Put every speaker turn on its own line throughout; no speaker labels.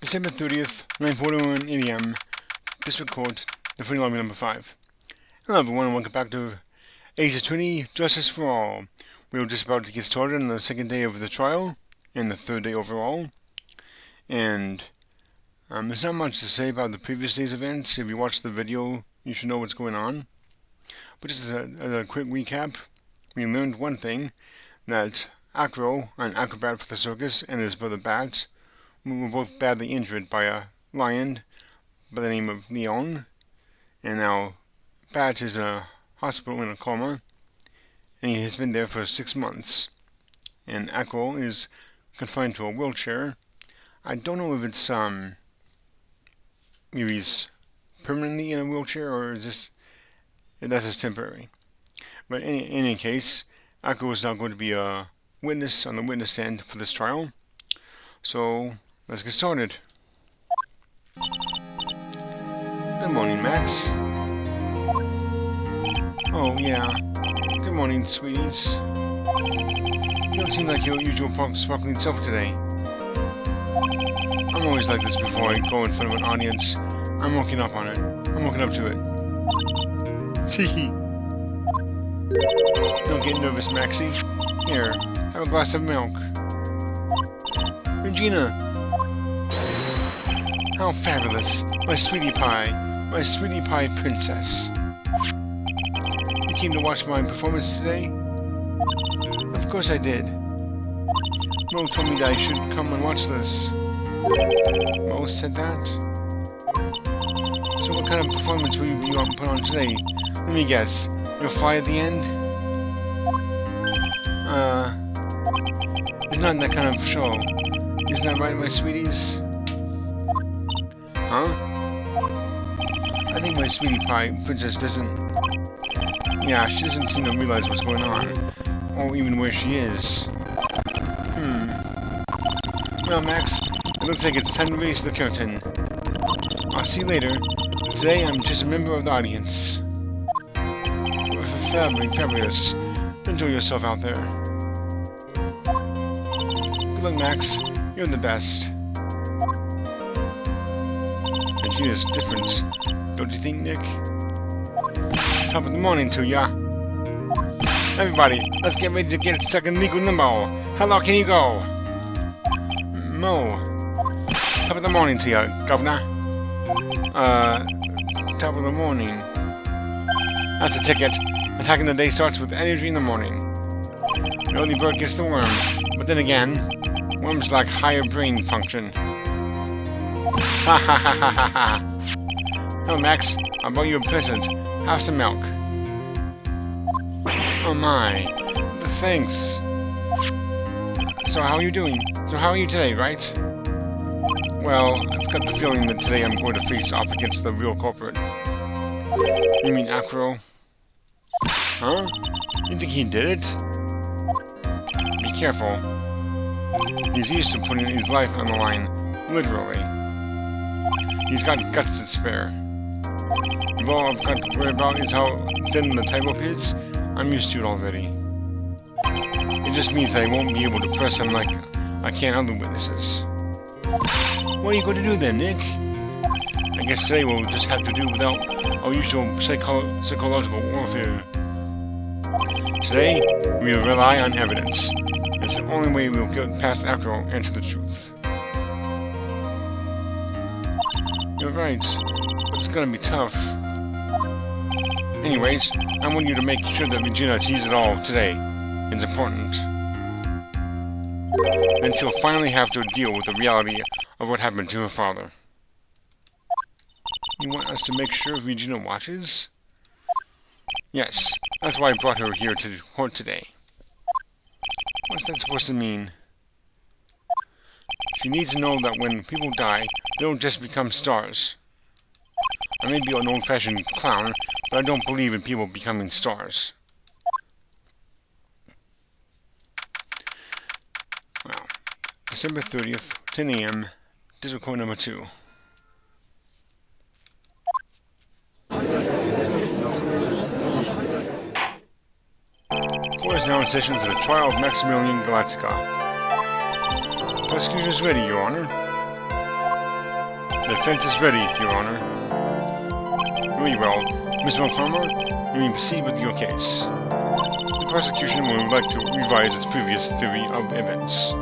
December 30th, 9:41 a.m. District Court, Defending Lobby number 5. Hello everyone and welcome back to Ace Attorney, Justice for All. We were just about to get started on the second day of the trial, and the third day overall. And there's not much to say about the previous day's events. If you watched the video, you should know what's going on. But just as a quick recap, we learned one thing, that Acro, an acrobat for the circus, and his brother Bat were both badly injured by a lion by the name of Leon, and now Bat is in a hospital in a coma, and he has been there for 6 months, and Acro is confined to a wheelchair. I don't know if it's if he's permanently in a wheelchair or just if that's just temporary. But in any case, Acro is now going to be a witness on the witness stand for this trial. So let's get started. Good morning, Max. Oh, yeah. Good morning, sweeties. You don't seem like your usual sparkling self today. I'm always like this before I go in front of an audience. I'm working up on it. I'm working up to it. Tee. Don't get nervous, Maxie. Here, have a glass of milk. Regina! How fabulous! My sweetie pie princess. You came to watch my performance today? Of course I did. Mo told me that I should come and watch this. Mo said that? So what kind of performance will you put on today? Let me guess. You'll fly at the end? It's not that kind of show. Isn't that right, my sweeties? Huh? I think my sweetie pie princess doesn't... Yeah, she doesn't seem to realize what's going on. Or even where she is. Well, Max, it looks like it's time to raise the curtain. I'll see you later. Today I'm just a member of the audience. Fabulous. Enjoy yourself out there. Good luck, Max. You're the best. And she is different, don't you think, Nick? Top of the morning to ya. Everybody, let's get ready to get stuck in legal limbo. How low can you go? Mo. Top of the morning to ya, Governor. Top of the morning. That's a ticket. Attacking the day starts with energy in the morning. The early bird gets the worm, but then again, worms lack higher brain function. Ha ha ha ha ha ha. Oh, Max, I'll buy you a present. Have some milk. Oh my, thanks. So how are you doing? So how are you today, right? Well, I've got the feeling that today I'm going to face off against the real culprit. You mean Acro? Huh? You think he did it? Be careful. He's used to putting his life on the line, literally. He's got guts to spare. If all I've got to worry about is how thin the tightrope is, I'm used to it already. It just means that I won't be able to press him like I can other witnesses. What are you going to do then, Nick? I guess today we'll just have to do without our usual psychological warfare. Today, we will rely on evidence. It's the only way we'll get past Acro and to the truth. You're right, but it's gonna be tough. Anyways, I want you to make sure that Regina sees it all today. It's important. Then she'll finally have to deal with the reality of what happened to her father. You want us to make sure Regina watches? Yes, that's why I brought her here to court today. What's that supposed to mean? She needs to know that when people die, they don't just become stars. I may be an old-fashioned clown, but I don't believe in people becoming stars. Well, December 30th, 10 a.m., District Court number 2. Court is now in session for the trial of Maximilian Galactica. Prosecutor is ready, Your Honor. The defense is ready, Your Honor. Very well. Mr. Von Karma, you may proceed with your case. The prosecution would like to revise its previous theory of events.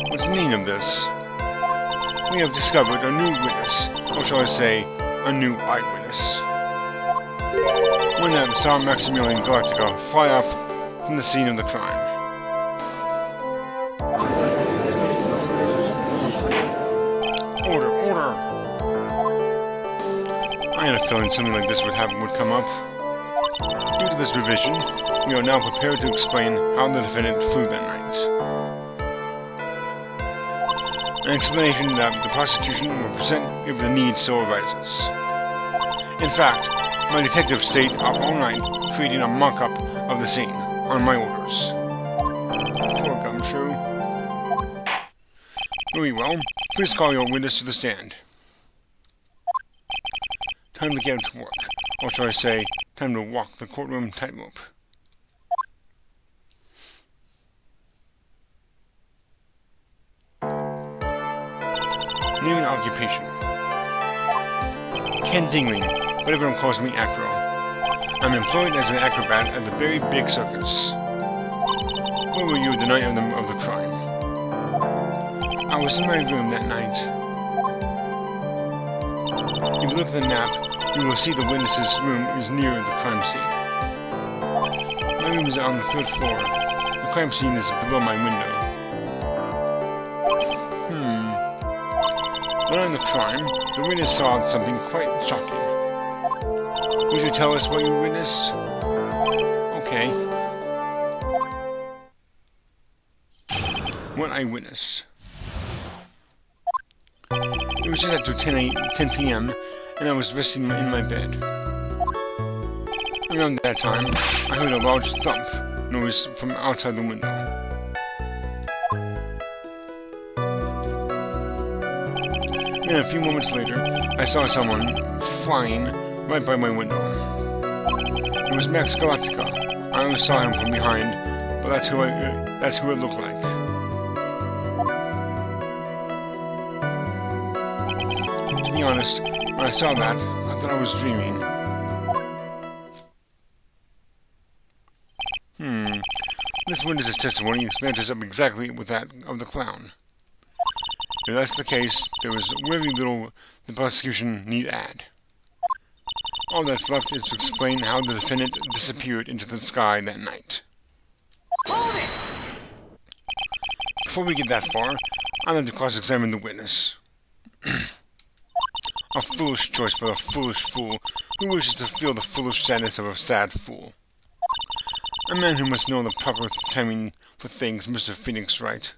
What's the meaning of this? We have discovered a new witness, or shall I say, a new eyewitness. One that saw Maximilian Galactica fly off from the scene of the crime. Order, order! I had a feeling something like this would come up. Due to this revision, we are now prepared to explain how the defendant flew that night. An explanation that the prosecution will present if the need so arises. In fact, my detectives stayed up all night creating a mock-up of the scene, on my orders. Poor Gumshoe. Very well. Please call your witness to the stand. Time to get to work. Or shall I say, time to walk the courtroom tightrope. Name and occupation. Ken Dingling, but everyone calls me Acro. I'm employed as an acrobat at the Very Big Circus. Where were you the night of the crime? I was in my room that night. If you look at the map, you will see the witness's room is near the crime scene. My room is on the 3rd floor. The crime scene is below my window. The night of the crime, the witness saw something quite shocking. Would you tell us what you witnessed? Okay. What I witnessed. It was just after 10 p.m., and I was resting in my bed. Around that time, I heard a large thump noise from outside the window. Then a few moments later, I saw someone flying right by my window. It was Max Galactica. I only saw him from behind, but that's who it looked like. To be honest, when I saw that, I thought I was dreaming. This witness's testimony matches up exactly with that of the clown. If that's the case, there was very little the prosecution need add. All that's left is to explain how the defendant disappeared into the sky that night.
Hold it!
Before we get that far, I'd like to cross-examine the witness. A foolish choice by a foolish fool who wishes to feel the foolish sadness of a sad fool. A man who must know the proper timing for things, Mr. Phoenix Wright.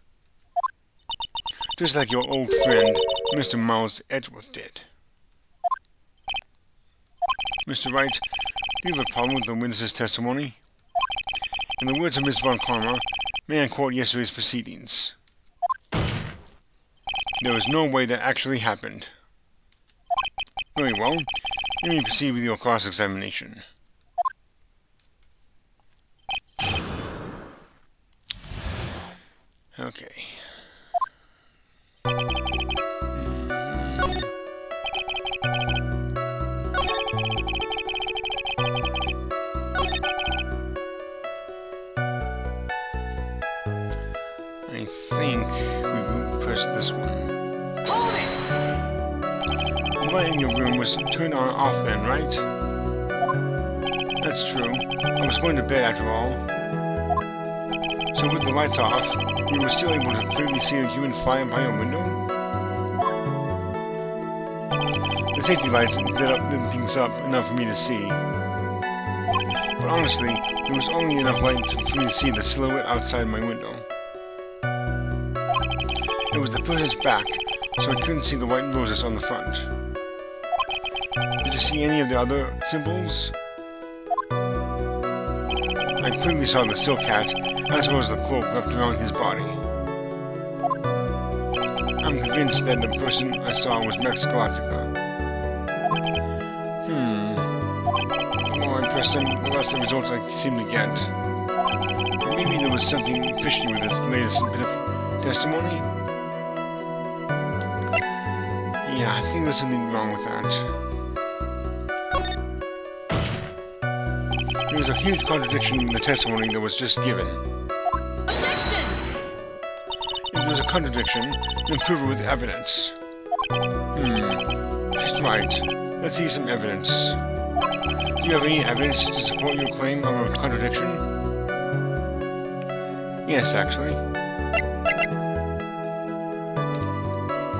Just like your old friend, Mr. Miles Edgeworth did. Mr. Wright, do you have a problem with the witness's testimony? In the words of Miss Von Karma, may I quote yesterday's proceedings? There was no way that actually happened. Very well. You may proceed with your cross-examination. Okay. I think we will press this one.
Hold it!
The light in your room was turned on off then, right? That's true. I was going to bed after all. So with the lights off, you were still able to clearly see a human fly by your window? The safety lights lit things up enough for me to see. But honestly, there was only enough light for me to see the silhouette outside my window. It was the person's back, so I couldn't see the white roses on the front. Did you see any of the other symbols? I clearly saw the silk hat, as well as the cloak wrapped around his body. I'm convinced that the person I saw was Max Galactica. The more I press him, the less the results I seem to get. But maybe there was something fishy with this latest bit of testimony? Yeah, I think there's something wrong with that. There was a huge contradiction in the testimony that was just given.
Objection!
If there's a contradiction, then prove it with evidence. She's right. Let's see some evidence. Do you have any evidence to support your claim of a contradiction? Yes, actually.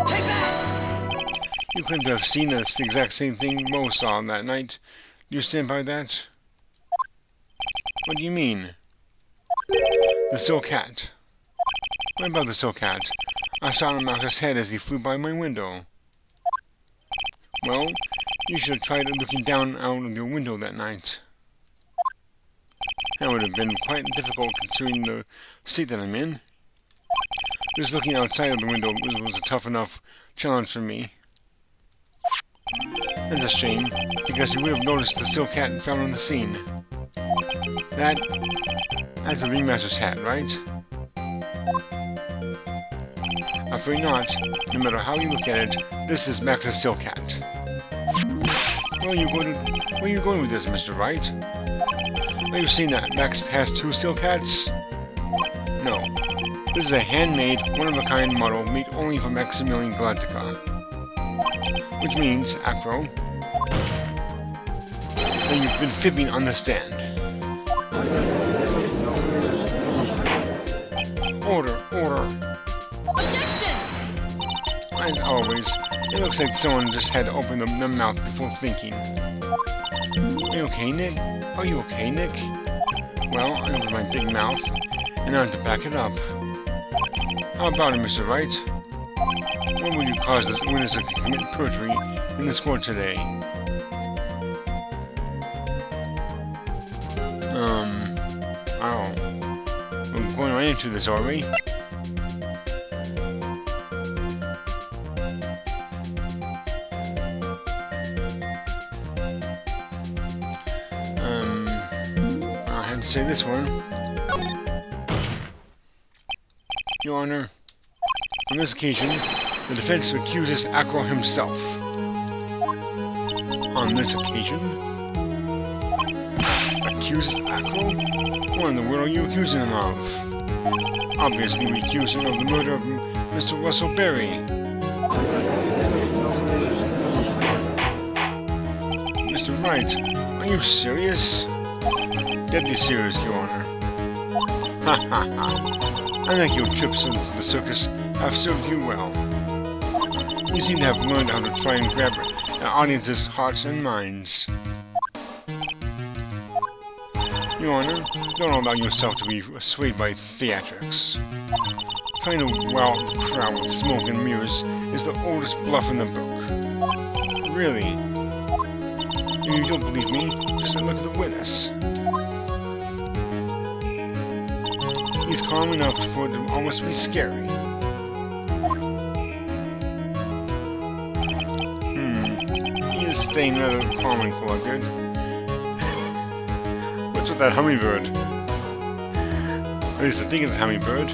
Take that!
You claim to have seen the exact same thing Mo saw that night. Do you stand by that? What do you mean? The Silk Cat. What about the Silk Cat? I saw him out his head as he flew by my window. Well, you should have tried looking down out of your window that night. That would have been quite difficult considering the state that I'm in. Just looking outside of the window was a tough enough challenge for me. That's a shame, because you would have noticed the Silk Cat found on the scene. That's the Ringmaster's hat, right? Afraid not. No matter how you look at it, this is Max's Silk Hat. Where are you going with this, Mr. Wright? Are you saying that Max has two Silk Hats? No. This is a handmade, one-of-a-kind model made only for Maximilian Galactica. Which means, Acro, that you've been fibbing on the stand. Order, order.
Objection!
As always, it looks like someone just had to open their mouth before thinking. Are you okay, Nick? Are you okay, Nick? Well, I opened my big mouth, and I have to back it up. How about it, Mr. Wright? What would you cause this witness to commit perjury in this court today? Oh. We're going right into this, are we? I have to say this one. Your Honor, on this occasion, the defense accuses Acro himself. On this occasion? Accuses Acro? What in the world are you accusing him of? Obviously, we accuse him of the murder of Mr. Russell Berry. Mr. Wright, are you serious? Deadly serious, Your Honor. Ha ha ha. I think your trips into the circus have served you well. You seem to have learned how to try and grab an audience's hearts and minds. Your Honor, don't allow yourself to be swayed by theatrics. Trying to wow the crowd with smoke and mirrors is the oldest bluff in the book. Really? If you don't believe me, just look at the witness. He's calm enough for it to almost be scary. He is staying rather calm and collected. What's with that hummingbird? At least I think it's a hummingbird.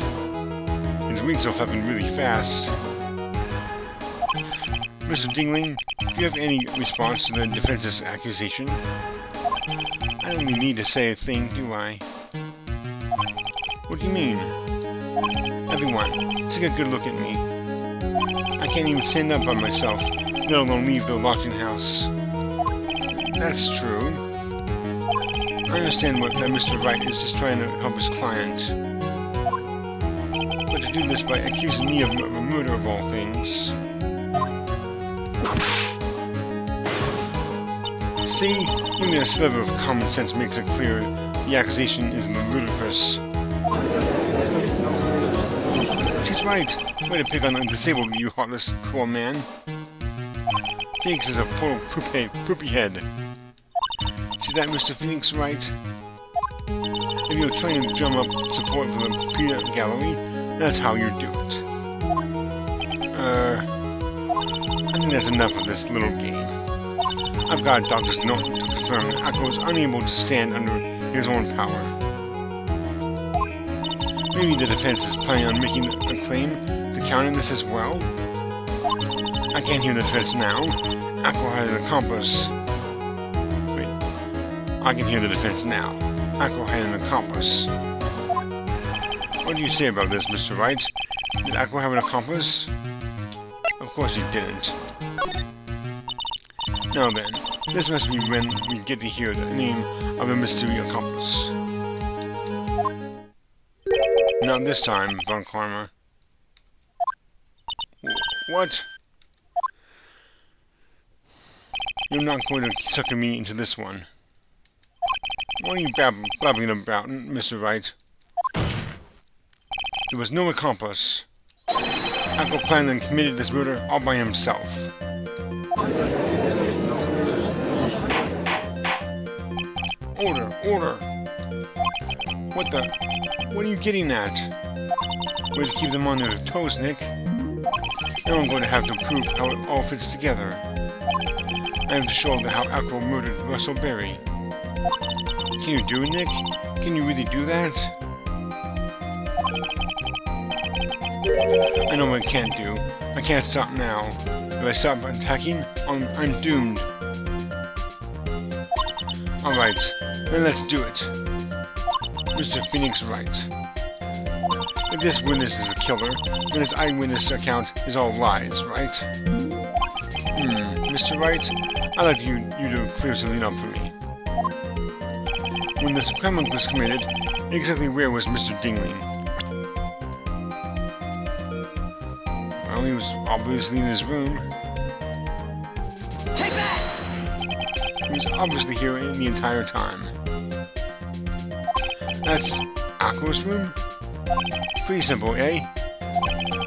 His wings are flapping really fast. Mr. Dingling, do you have any response to the defense's accusation? I don't even need to say a thing, do I? What do you mean? Everyone, take a good look at me. I can't even stand up by myself, let alone leave the locked-in house. That's true. I understand that Mr. Wright is just trying to help his client. But to do this by accusing me of murder of all things... See? Even a sliver of common sense makes it clear the accusation is ludicrous. She's right. Way to pick on the disabled, you heartless, cruel man. Phoenix is a poor poopy head. See that, Mr. Phoenix, right? If you're trying to drum up support from the Peanut Gallery, that's how you do it. I think that's enough of this little game. I've got a doctor's note to confirm that Acro is unable to stand under his own power. Maybe the defense is planning on making a claim to counter this as well? I can't hear the defense now. Aqua had an accomplice. Wait. I can hear the defense now. Aqua had an accomplice. What do you say about this, Mr. Wright? Did Aqua have an accomplice? Of course he didn't. Now then, this must be when we get to hear the name of the mystery accomplice. Not this time, Von Karma. What? You're not going to sucker me into this one. What are you blabbing about, Mr. Wright? There was no accomplice. Aqua planned and committed this murder all by himself. Order! Order! What the? What are you getting at? Way to keep them on their toes, Nick. Now I'm going to have to prove how it all fits together. I have to show them how Aqua murdered Russell Berry. Can you do it, Nick? Can you really do that? I know what I can't do. I can't stop now. If I stop attacking, I'm doomed. Alright, then let's do it. Mr. Phoenix Wright. If this witness is a killer, then his eyewitness account is all lies, right? Mr. Wright, I'd like you to clear something up for me. When this crime was committed, exactly where was Mr. Dingling? Well, he was obviously in his room.
Take that!
He was obviously here the entire time. That's Aqua's room? Pretty simple, eh?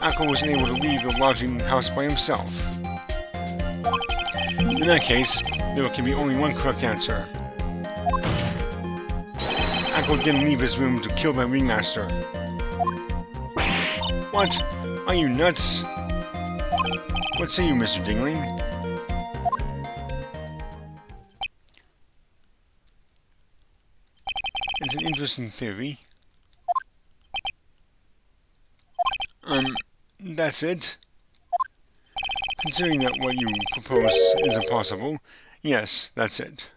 Aqua wasn't able to leave the lodging house by himself. In that case, there can be only one correct answer. Aqua didn't leave his room to kill the ringmaster. What? Are you nuts? What say you, Mr. Dingling? It's an interesting theory. That's it? Considering that what you propose is impossible, yes, that's it.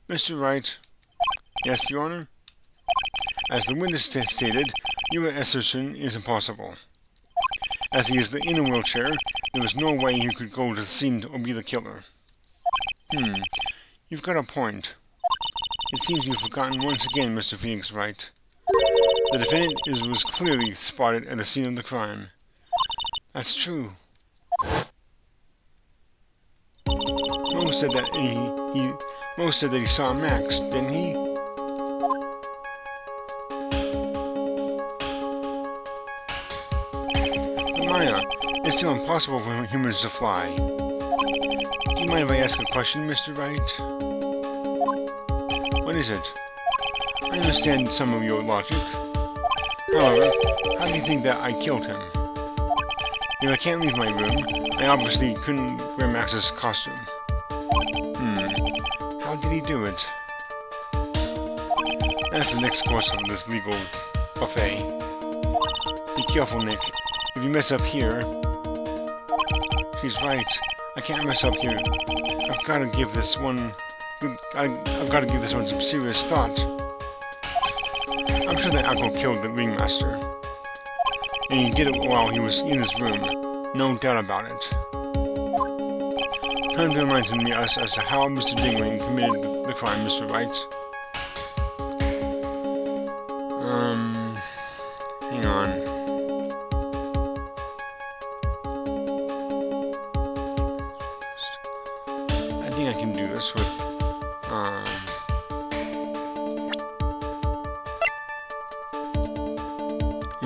Mr. Wright. Yes, Your Honor? As the witness stated, your assertion is impossible. As he is in a wheelchair, there was no way he could go to the scene or be the killer. You've got a point. It seems you've forgotten once again, Mr. Phoenix Wright. The defendant was clearly spotted at the scene of the crime. That's true. Mo said that he saw Max, didn't he? But Maya, it's still impossible for humans to fly. Do you mind if I ask a question, Mr. Wright? What is it? I understand some of your logic. However, how do you think that I killed him? If I can't leave my room, I obviously couldn't wear Max's costume. How did he do it? That's the next course of this legal buffet. Be careful, Nick. If you mess up here... She's right. I can't mess up here. I've got to give this one some serious thought. I'm sure that Aqua killed the ringmaster. And he did it while he was in his room. No doubt about it. Time to enlighten us as to how Mr. Dingling committed the crime, Mr. Wright. Hang on. I think I can do this with, hang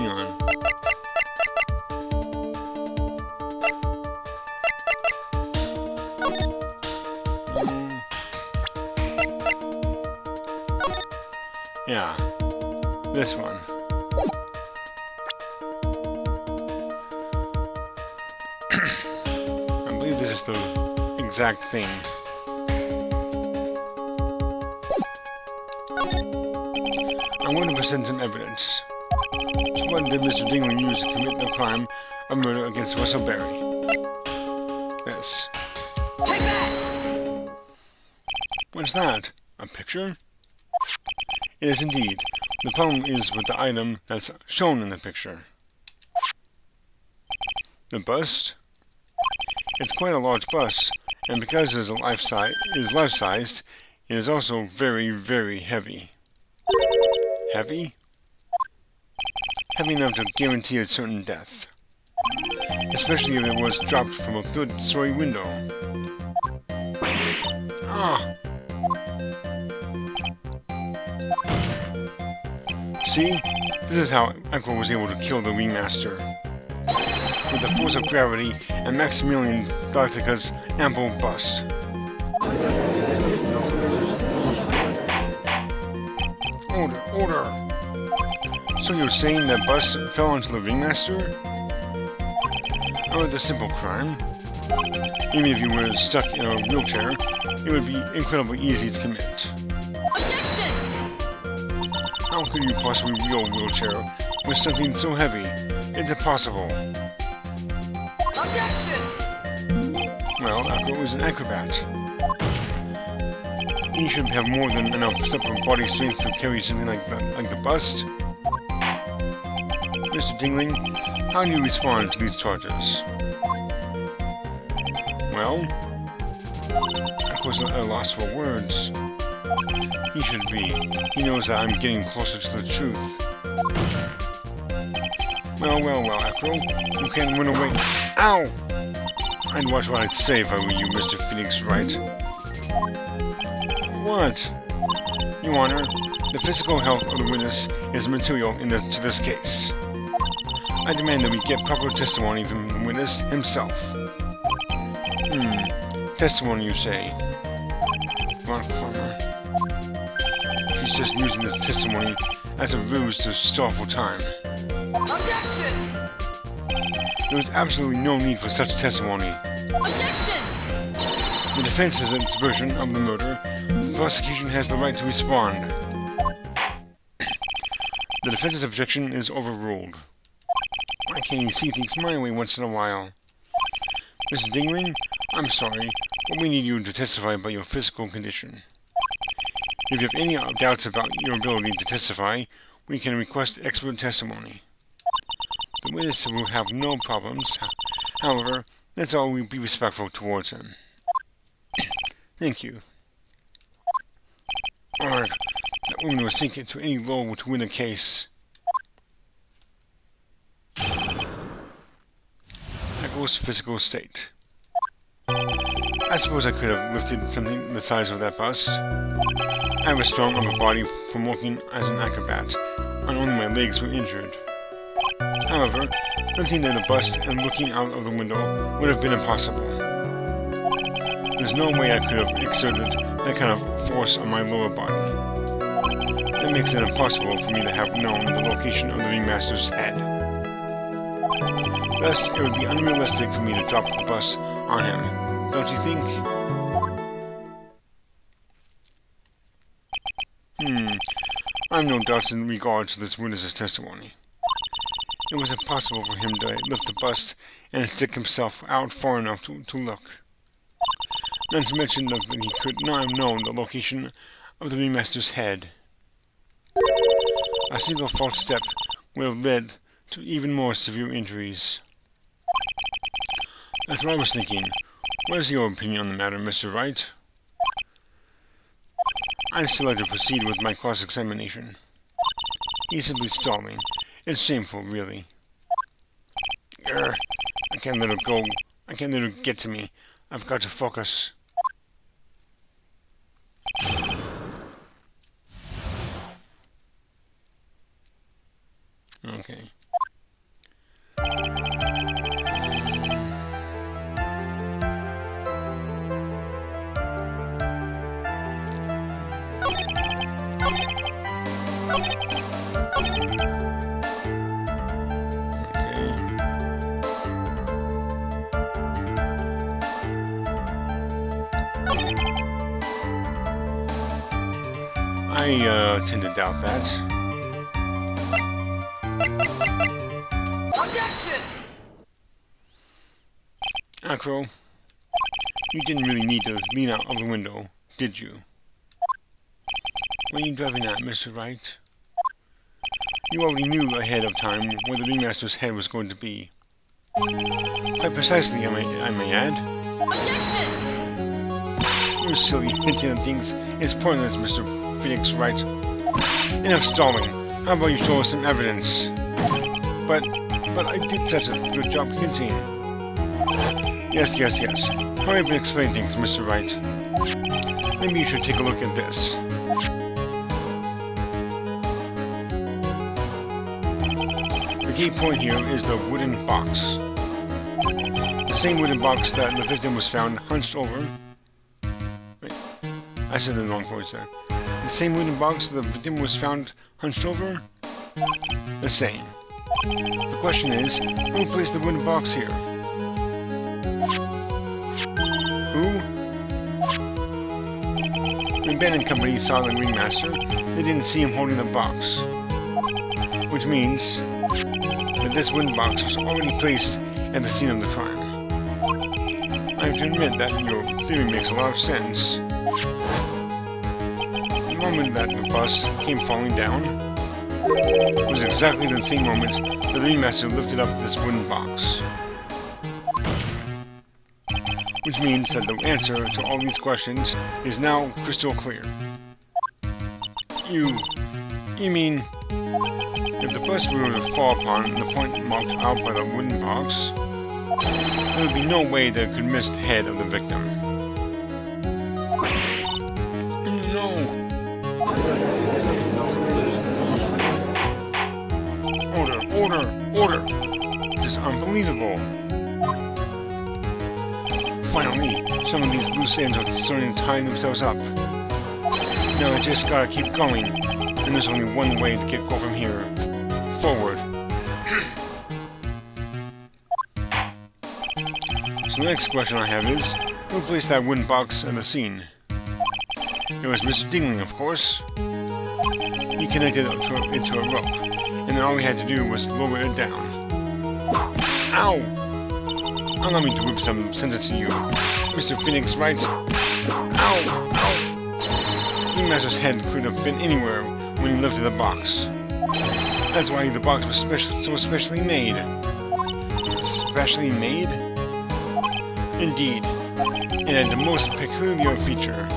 on. Yeah, this one. I believe this is the exact thing. I'm going to present some evidence. So what did Mr. Dingley use to commit the crime of murder against Russell Berry? This.
Take that!
What's that? A picture? It is indeed. The problem is with the item that's shown in the picture. The bust? It's quite a large bust, and because it is life-sized, it is also very, very heavy. Heavy? Heavy enough to guarantee a certain death. Especially if it was dropped from a third-story window. Ah! See? This is how Echo was able to kill the Ringmaster. With the force of gravity and Maximilian Galactica's ample bust. Order! So you're saying that bust fell onto the Ringmaster? Or the simple crime? Even if you were stuck in a wheelchair, it would be incredibly easy to commit.
Objection!
How could you possibly wheel a wheelchair with something so heavy? It's impossible.
Objection!
Well, Echo is an acrobat. He should have more than enough separate body strength to carry something like the bust. Mr. Dingling, how do you respond to these charges? Well, Echo's at a loss for words. He should be. He knows that I'm getting closer to the truth. Well, Echo. You can't run away. Ow! I'd watch what I'd say if I were you, Mr. Phoenix Wright. What? Your Honor, the physical health of the witness is material to this case. I demand that we get proper testimony from the witness himself. Testimony, you say? Von Palmer. She's just using this testimony as a ruse to stall for time.
Objection!
There was absolutely no need for such testimony.
Objection!
The defense has its version of the murder. The prosecution has the right to respond. The defense's objection is overruled. Why can't you see things my way once in a while? Mr. Dingling, I'm sorry, but we need you to testify about your physical condition. If you have any doubts about your ability to testify, we can request expert testimony. The witness will have no problems. However, let's all be respectful towards him. Thank you. Arg, that woman was sinking to any low to win a case. Echo's physical state. I suppose I could have lifted something the size of that bust. I have a strong upper body from working as an acrobat, and only my legs were injured. However, lifting the bust and looking out of the window would have been impossible. There's no way I could have exerted that kind of force on my lower body. That makes it impossible for me to have known the location of the Ringmaster's head. Thus, it would be unrealistic for me to drop the bust on him, don't you think? I have no doubts in regard to this witness's testimony. It was impossible for him to lift the bust and stick himself out far enough to look. Not to mention that he could not have known the location of the Ringmaster's head. A single false step would have led to even more severe injuries. That's what I was thinking. What is your opinion on the matter, Mr. Wright? I'd still like to proceed with my cross-examination. He's simply stalling. It's shameful, really. I can't let it go. I can't let it get to me. I've got to focus. Okay. I tend to doubt that. Acro, you didn't really need to lean out of the window, did you? What are you driving at, Mr. Wright? You already knew ahead of time where the Ringmaster's head was going to be. Quite precisely, I may add.
Objection!
You silly hinting at things is pointless, Mr. Phoenix Wright. Enough stalling. How about you show us some evidence? But I did such a good job hinting. Yes. Hurry up and explain things, Mr. Wright. Maybe you should take a look at this. The key point here is the wooden box. The same wooden box that the victim was found hunched over. Wait, I said the wrong words there. The same wooden box the victim was found hunched over? The same. The question is, who placed the wooden box here? Who? When Ben and company saw the Ringmaster, they didn't see him holding the box. Which means that this wooden box was already placed at the scene of the crime. I have to admit that your theory makes a lot of sense. The moment that the bust came falling down was exactly the same moment the Ringmaster lifted up this wooden box. Which means that the answer to all these questions is now crystal clear. You mean, if the bust were to fall upon the point marked out by the wooden box, there would be no way that it could miss the head of the victim. No! Order! This is unbelievable! Finally, some of these loose ends are starting to tie themselves up. Now I just gotta keep going, and there's only one way to go from here. Forward. So the next question I have is, who placed that wooden box at the scene? It was Mr. Dingling, of course. He connected it to a rope, and then all we had to do was lower it down. Ow! Allow me to whip some sense into you, Mr. Phoenix Wright. Ow! The Ringmaster's head could have been anywhere when he lifted the box. That's why the box was so specially made. Specially made? Indeed. It had the most peculiar feature.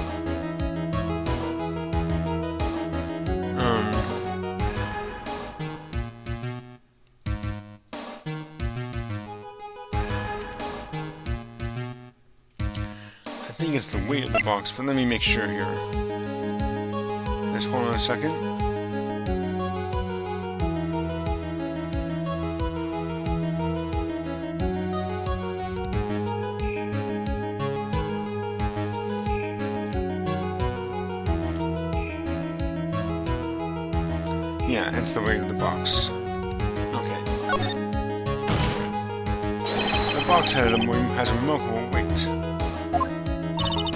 I think it's the weight of the box, but let me make sure here. Just hold on a second. Yeah, it's the weight of the box. Okay. The box has a remarkable weight.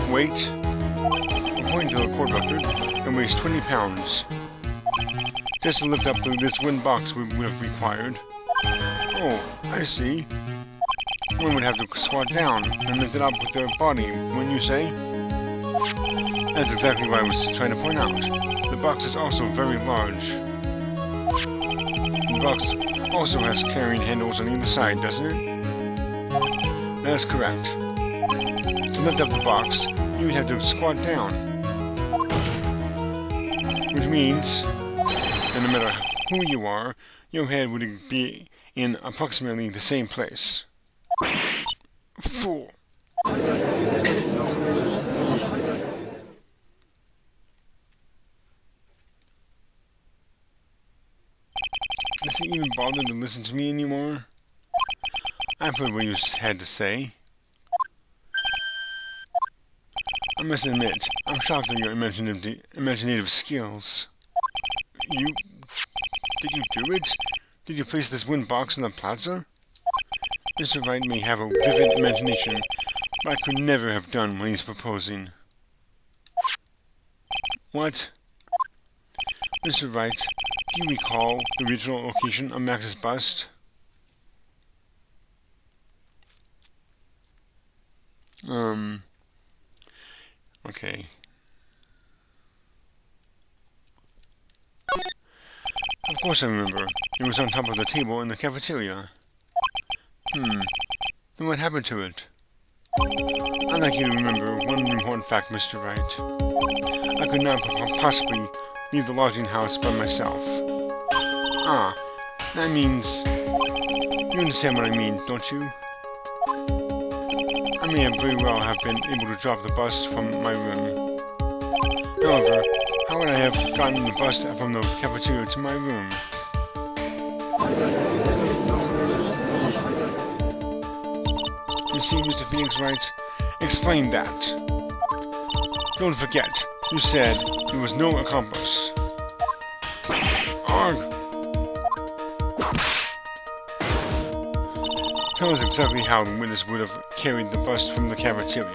Weight, according to the court record, it weighs 20 pounds. Just to lift up this wooden box we would have required. Oh, I see. One would have to squat down and lift it up with their body, wouldn't you say? That's exactly what I was trying to point out. The box is also very large. The box also has carrying handles on either side, doesn't it? That is correct. To lift up the box, you would have to squat down. Which means that no matter who you are, your head would be in approximately the same place. Fool! Does he even bother to listen to me anymore? I've heard what you had to say. I must admit, I'm shocked at your imaginative skills. Did you do it? Did you place this wooden box in the plaza? Mr. Wright may have a vivid imagination, but I could never have done what he's proposing. What? Mr. Wright, do you recall the original location of Max's bust? Okay. Of course I remember. It was on top of the table in the cafeteria. Then what happened to it? I'd like you to remember one important fact, Mr. Wright. I could not possibly leave the lodging house by myself. Ah, that means... You understand what I mean, don't you? I may have very well have been able to drop the bust from my room. However, how would I have gotten the bust from the cafeteria to my room? You see, Mr. Phoenix Wright, explain that. Don't forget, you said there was no accomplice. Arg! Tell us exactly how the witness would have carried the bust from the cafeteria.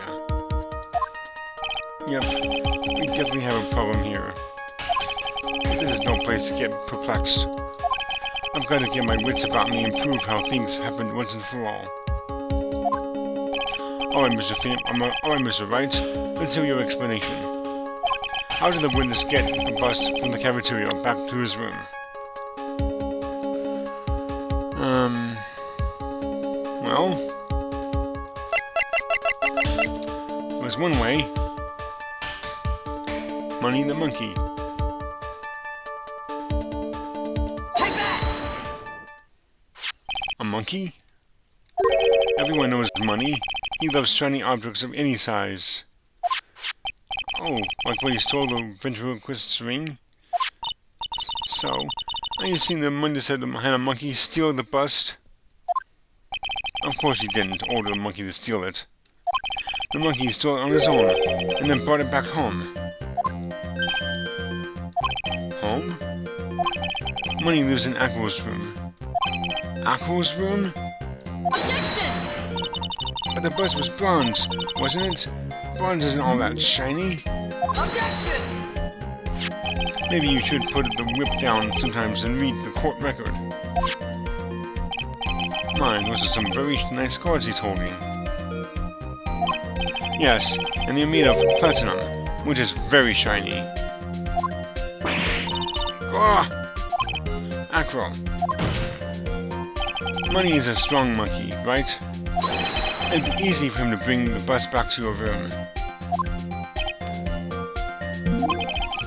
Yep, we definitely have a problem here. But this is no place to get perplexed. I've got to get my wits about me and prove how things happened once and for all. Alright, Mr. Phoenix, alright, Mr. Wright, let's hear your explanation. How did the witness get the bust from the cafeteria back to his room? Well, there was one way. Money the Monkey.
Take that!
A monkey? Everyone knows Money. He loves shiny objects of any size. Oh, like when he stole the ventriloquist's ring? So, are you seeing the Money that said had a monkey steal the bust? Of course he didn't order the monkey to steal it. The monkey stole it on his own, and then brought it back home. Home? Money lives in Aqua's room. Aqua's room?
Objection!
But the bust was bronze, wasn't it? Bronze isn't all that shiny.
Objection!
Maybe you should put the whip down sometimes and read the court record. My, those are some very nice cards he's holding. Yes, and they're made of platinum, which is very shiny. Ah! Acro. Money is a strong monkey, right? It'd be easy for him to bring the bust back to your room.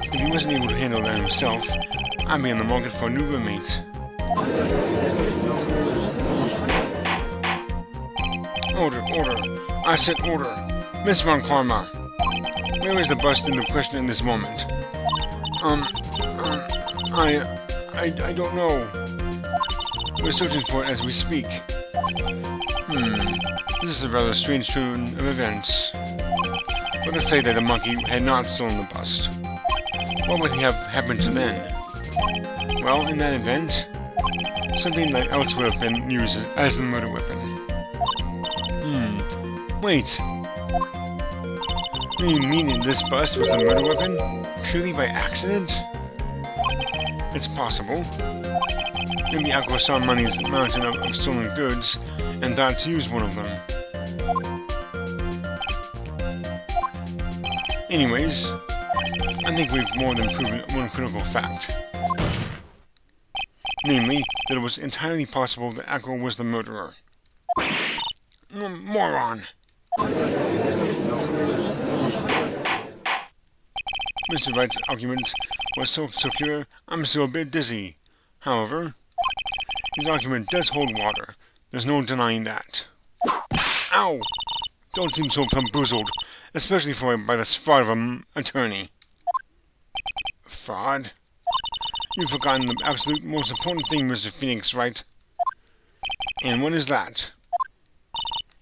If he wasn't able to handle that himself, I'd be on the market for a new roommate. Order, order. I said order. Miss Von Karma. Where is the bust in the question in this moment? I don't know. We're searching for it as we speak. This is a rather strange turn of events. Let us say that the monkey had not stolen the bust. What would have happened to then? Well, in that event, something else would have been used as the murder weapon. Wait. Do you mean that this bust was the murder weapon? Purely by accident? It's possible. Maybe Aqua saw Money's mountain of stolen goods and thought to use one of them. Anyways, I think we've more than proven one critical fact. Namely, that it was entirely possible that Aqua was the murderer. Moron! Mr. Wright's argument was so secure, I'm still a bit dizzy. However, his argument does hold water. There's no denying that. Ow! Don't seem so bamboozled, especially by this fraud of an attorney. Fraud? You've forgotten the absolute most important thing, Mr. Phoenix Wright. And what is that?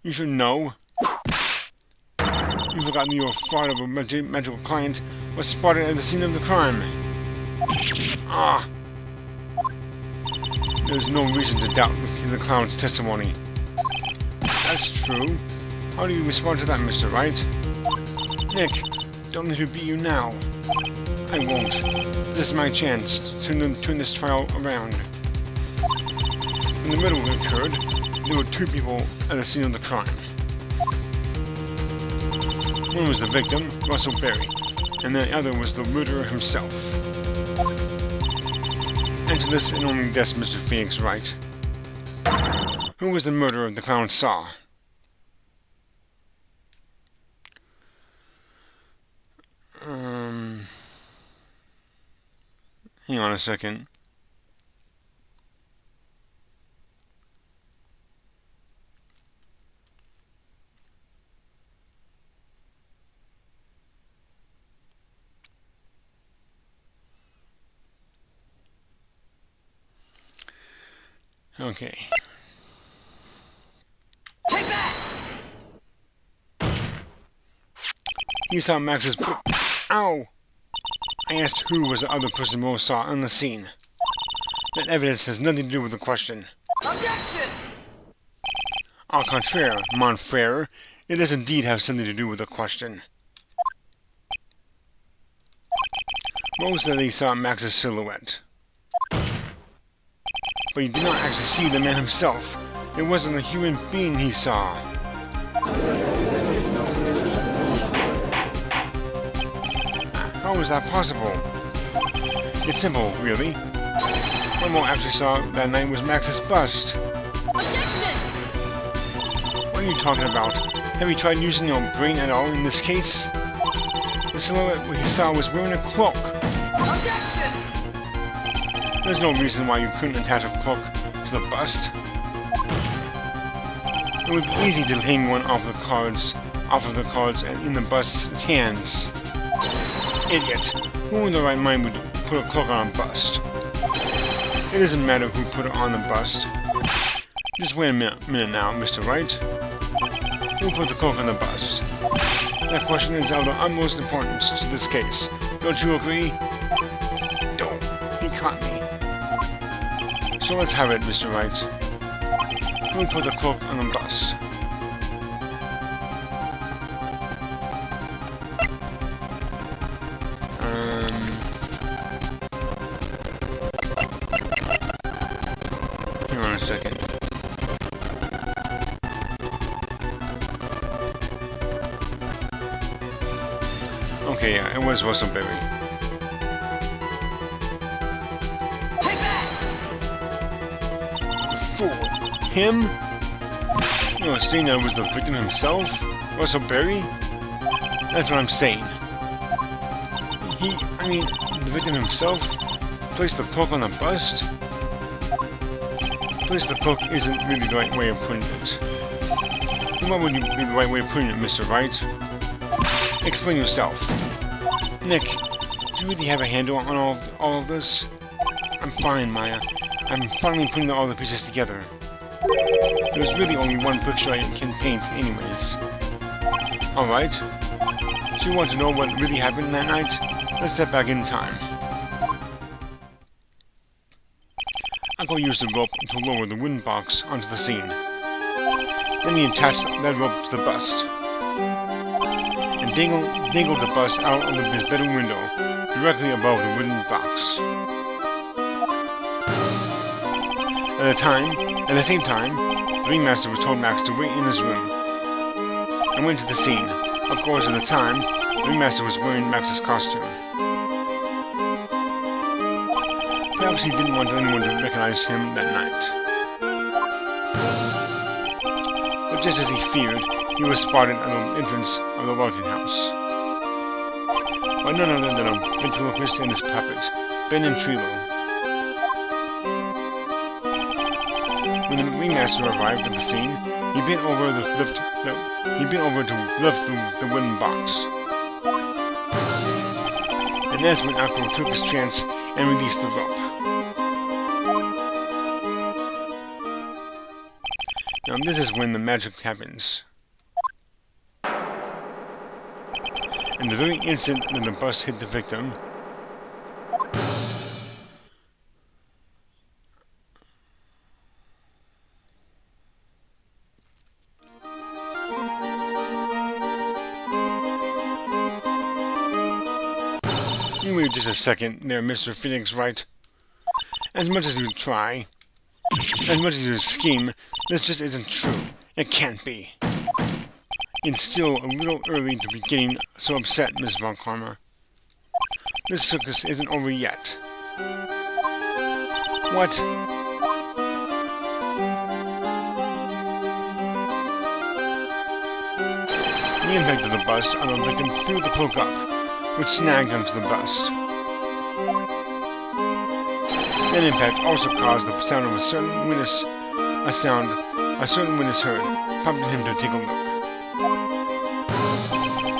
You should know. You've forgotten your fraud of a magical client was spotted at the scene of the crime. Ah! There's no reason to doubt the clown's testimony. That's true. How do you respond to that, Mr. Wright? Nick, don't let me beat you now. I won't. This is my chance to turn this trial around. When the murder occurred, there were two people at the scene of the crime. One was the victim, Russell Berry, and the other was the murderer himself. Answer this and only this, Mr. Phoenix Wright. Who was the murderer the clown saw? Hang on a second. Okay.
Take that!
He saw Max's Ow! I asked who was the other person Rose saw on the scene. That evidence has nothing to do with the question.
Objection!
Au contraire, mon frere, it does indeed have something to do with the question. Rose said he saw Max's silhouette. But he did not actually see the man himself. It wasn't a human being he saw. How is that possible? It's simple, really. What Mo actually saw that night was Max's bust.
Objection!
What are you talking about? Have you tried using your brain at all in this case? The silhouette he saw was wearing a cloak.
Objection!
There's no reason why you couldn't attach a cloak to the bust. It would be easy to hang one off of the cards and in the bust's hands. Idiot! Who in their right mind would put a cloak on a bust? It doesn't matter who put it on the bust. Just wait a minute now, Mr. Wright. Who put the cloak on the bust? That question is of the utmost importance to this case. Don't you agree? Don't. He caught me. So let's have it, Mr. Wright. Who put the cloak on the bust? Hang on a second. Okay, yeah, it was Russell Berry.
Take that!
Fool! Him? You know, saying that it was the victim himself? Russell Berry? That's what I'm saying. The victim himself placed the cloak on the bust? Place the cloak isn't really the right way of putting it. Then what would be the right way of putting it, Mr. Wright? Explain yourself. Nick, do you really have a handle on all of this? I'm fine, Maya. I'm finally putting all the pieces together. There's really only one picture I can paint anyways. Alright. So you want to know what really happened that night? Let's step back in time. I'll go use the rope to lower the wooden box onto the scene. Then he attached that rope to the bust. And dangled the bust out of his bedroom window, directly above the wooden box. At the same time, the ringmaster was told Max to wait in his room, and went to the scene. Of course, at the time, the ringmaster was wearing Max's costume. Perhaps he didn't want anyone to recognize him that night. But just as he feared, he was spotted at the entrance of the lodging house by none other than a ventriloquist and his puppet, Ben and Trilo. When the ringmaster arrived at the scene, he bent over to lift the wooden box. And that's when Akko took his chance and released the rope. Now this is when the magic happens. In the very instant that the bus hit the victim, you wait just a second there, Mr. Phoenix Wright. As much as you try, as much as you scheme, this just isn't true. It can't be. It's still a little early to be getting so upset, Miss Von Karma. This circus isn't over yet. What? The impact of the bust on the victim threw the cloak up, which snagged onto the bust. That impact also caused the sound of a certain witness heard, prompting him to take a look.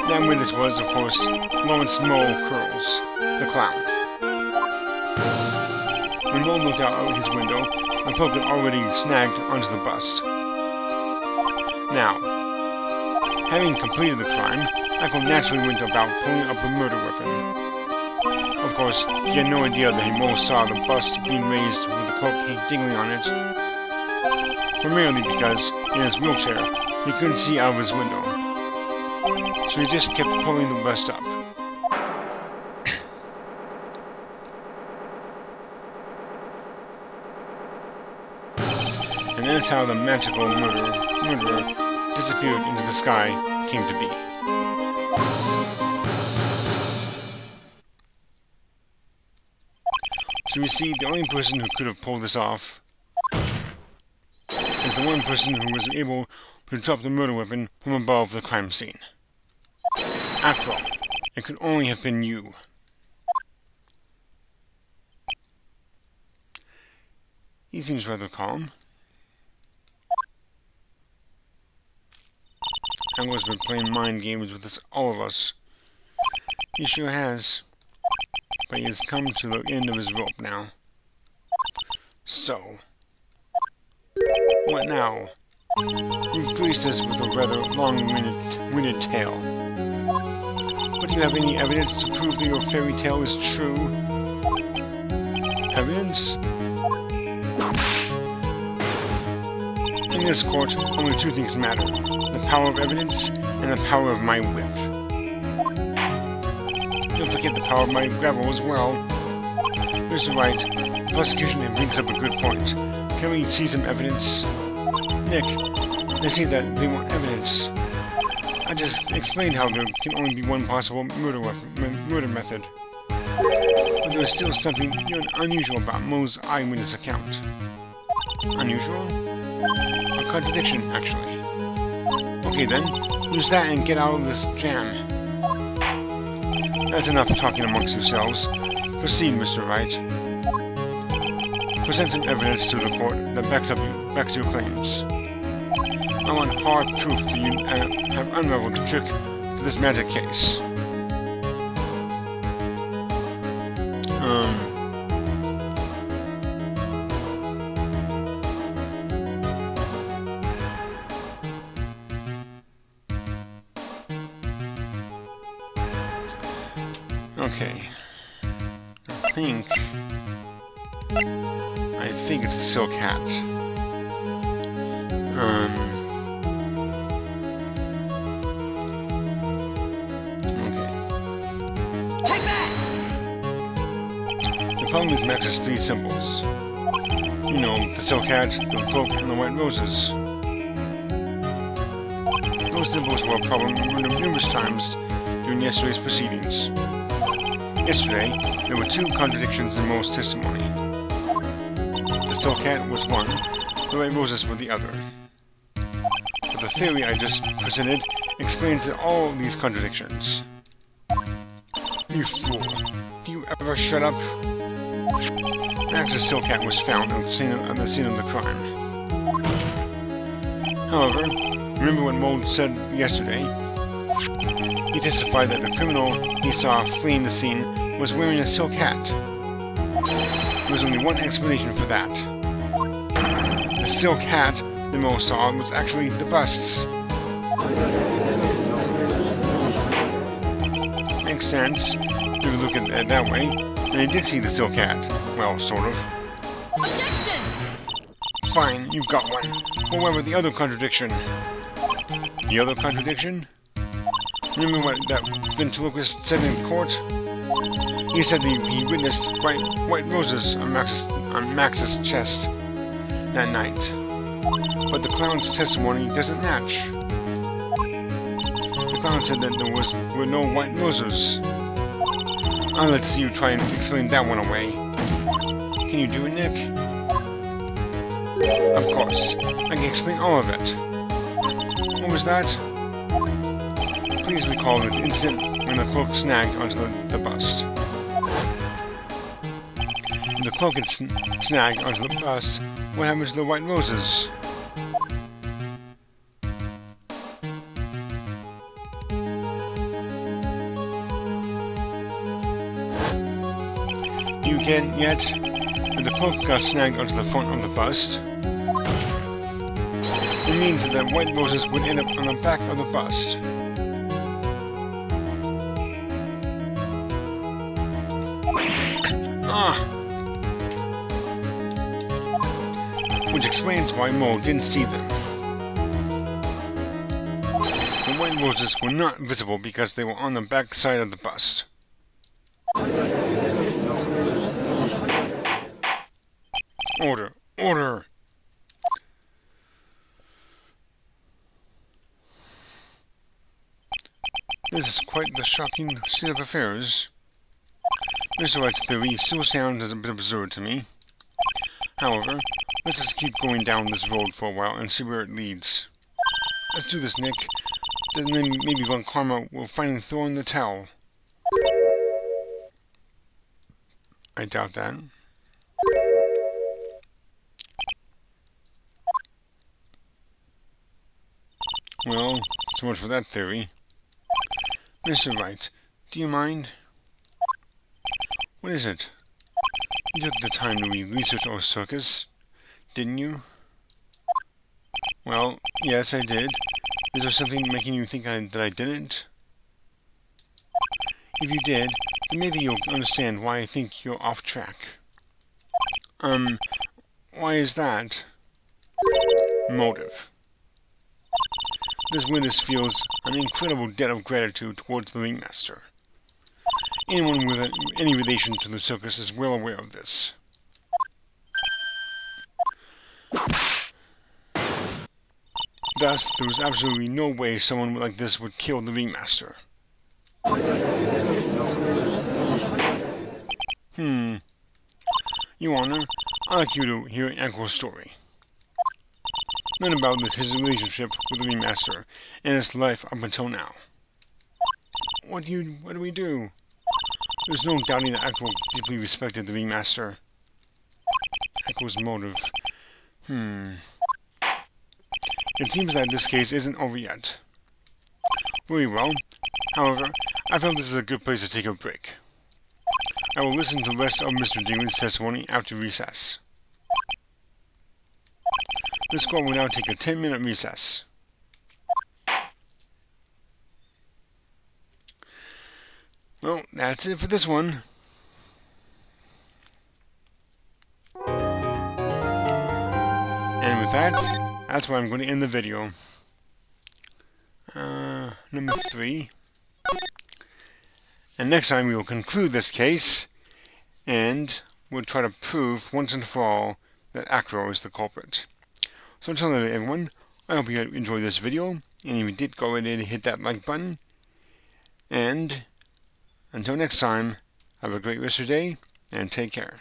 That witness was, of course, Lawrence Mole Curls, the clown. When Mole looked out his window, the cloak had already snagged onto the bust. Now, having completed the crime, Echo naturally went about pulling up the murder weapon. Of course, he had no idea that Mole saw the bust being raised with the cloak dangling on it. Primarily because, in his wheelchair, he couldn't see out of his window. So he just kept pulling the bust up. And that's how the magical murderer disappeared into the sky came to be. So we see the only person who could have pulled this off is the one person who was able to drop the murder weapon from above the crime scene. After all, it could only have been you. He seems rather calm. Anglo's been playing mind games with us, all of us. He sure has. But he has come to the end of his rope now. So, what now? You've graced us with a rather long-winded tale. But do you have any evidence to prove that your fairy tale is true? Evidence? In this court, only two things matter. The power of evidence and the power of my whip. Don't forget the power of my gravel as well. Mr. Wright, the prosecution brings up a good point. Can we see some evidence? Nick, they say that they want evidence. I just explained how there can only be one possible murder method. But there is still something unusual about Moe's eyewitness account. Unusual? A contradiction, actually. Okay then, use that and get out of this jam. That's enough talking amongst yourselves. Proceed, Mr. Wright. Present some evidence to the court that backs your claims. I want hard proof that you have unraveled the trick to this magic case. Okay. I think it's the Silk Hat. Okay.
Take that!
The problem is Max's three symbols. You know, the Silk Hat, the Cloak, and the White Roses. Those symbols were a problem numerous times during yesterday's proceedings. Yesterday, there were two contradictions in Moe's testimony. The Silk Hat was one, the White Roses were the other. But the theory I just presented explains all of these contradictions. You fool. Do you ever shut up? Max's Silk Hat was found on the scene of the crime. However, remember what Moe said yesterday? He testified that the criminal he saw fleeing the scene was wearing a silk hat. There was only one explanation for that. The silk hat that Moe saw was actually the bust's. Makes sense, if you look at it that way. And he did see the silk hat. Well, sort of.
Objection!
Fine, you've got one. But what about the other contradiction? The other contradiction? Remember what that ventriloquist said in court? He said that he witnessed white roses on Max's chest that night. But the clown's testimony doesn't match. Donald said that were no white roses. I'd like to see you try and explain that one away. Can you do it, Nick? Of course. I can explain all of it. What was that? Please recall the incident when the cloak snagged onto the bust. When the cloak had snagged onto the bust, what happened to the white roses? You can't yet? When the cloak got snagged onto the front of the bust, it means that white roses would end up on the back of the bust. Which explains why Mo didn't see them. The white roses were not visible because they were on the back side of the bust. Order! Order! This is quite the shocking state of affairs. Mr. White's theory still sounds a bit absurd to me. However, let's just keep going down this road for a while and see where it leads. Let's do this, Nick. Then maybe Von Karma will finally throw in the towel. I doubt that. Well, so much for that theory. Mr. Wright, do you mind? What is it? You took the time to research our circus, didn't you? Well, yes, I did. Is there something making you think that I didn't? If you did, then maybe you'll understand why I think you're off track. Why is that? Motive. This witness feels an incredible debt of gratitude towards the ringmaster. Anyone with any relation to the circus is well aware of this. Thus, there was absolutely no way someone like this would kill the ringmaster. Your Honor, I'd like you to hear Ankle's story. Learn about his relationship with the ringmaster and his life up until now. What do we do? There's no doubting that Ankle deeply respected the ringmaster. Ankle's motive. It seems that this case isn't over yet. Very well. However, I felt this is a good place to take a break. I will listen to the rest of Mr. Dingley's testimony after recess. This court will now take a 10-minute recess. Well, that's it for this one. And with that, that's where I'm going to end the video. Number 3. And next time we will conclude this case, and we'll try to prove once and for all that Acro is the culprit. So until then, everyone, I hope you enjoyed this video, and if you did, go ahead and hit that like button. And until next time, have a great rest of your day, and take care.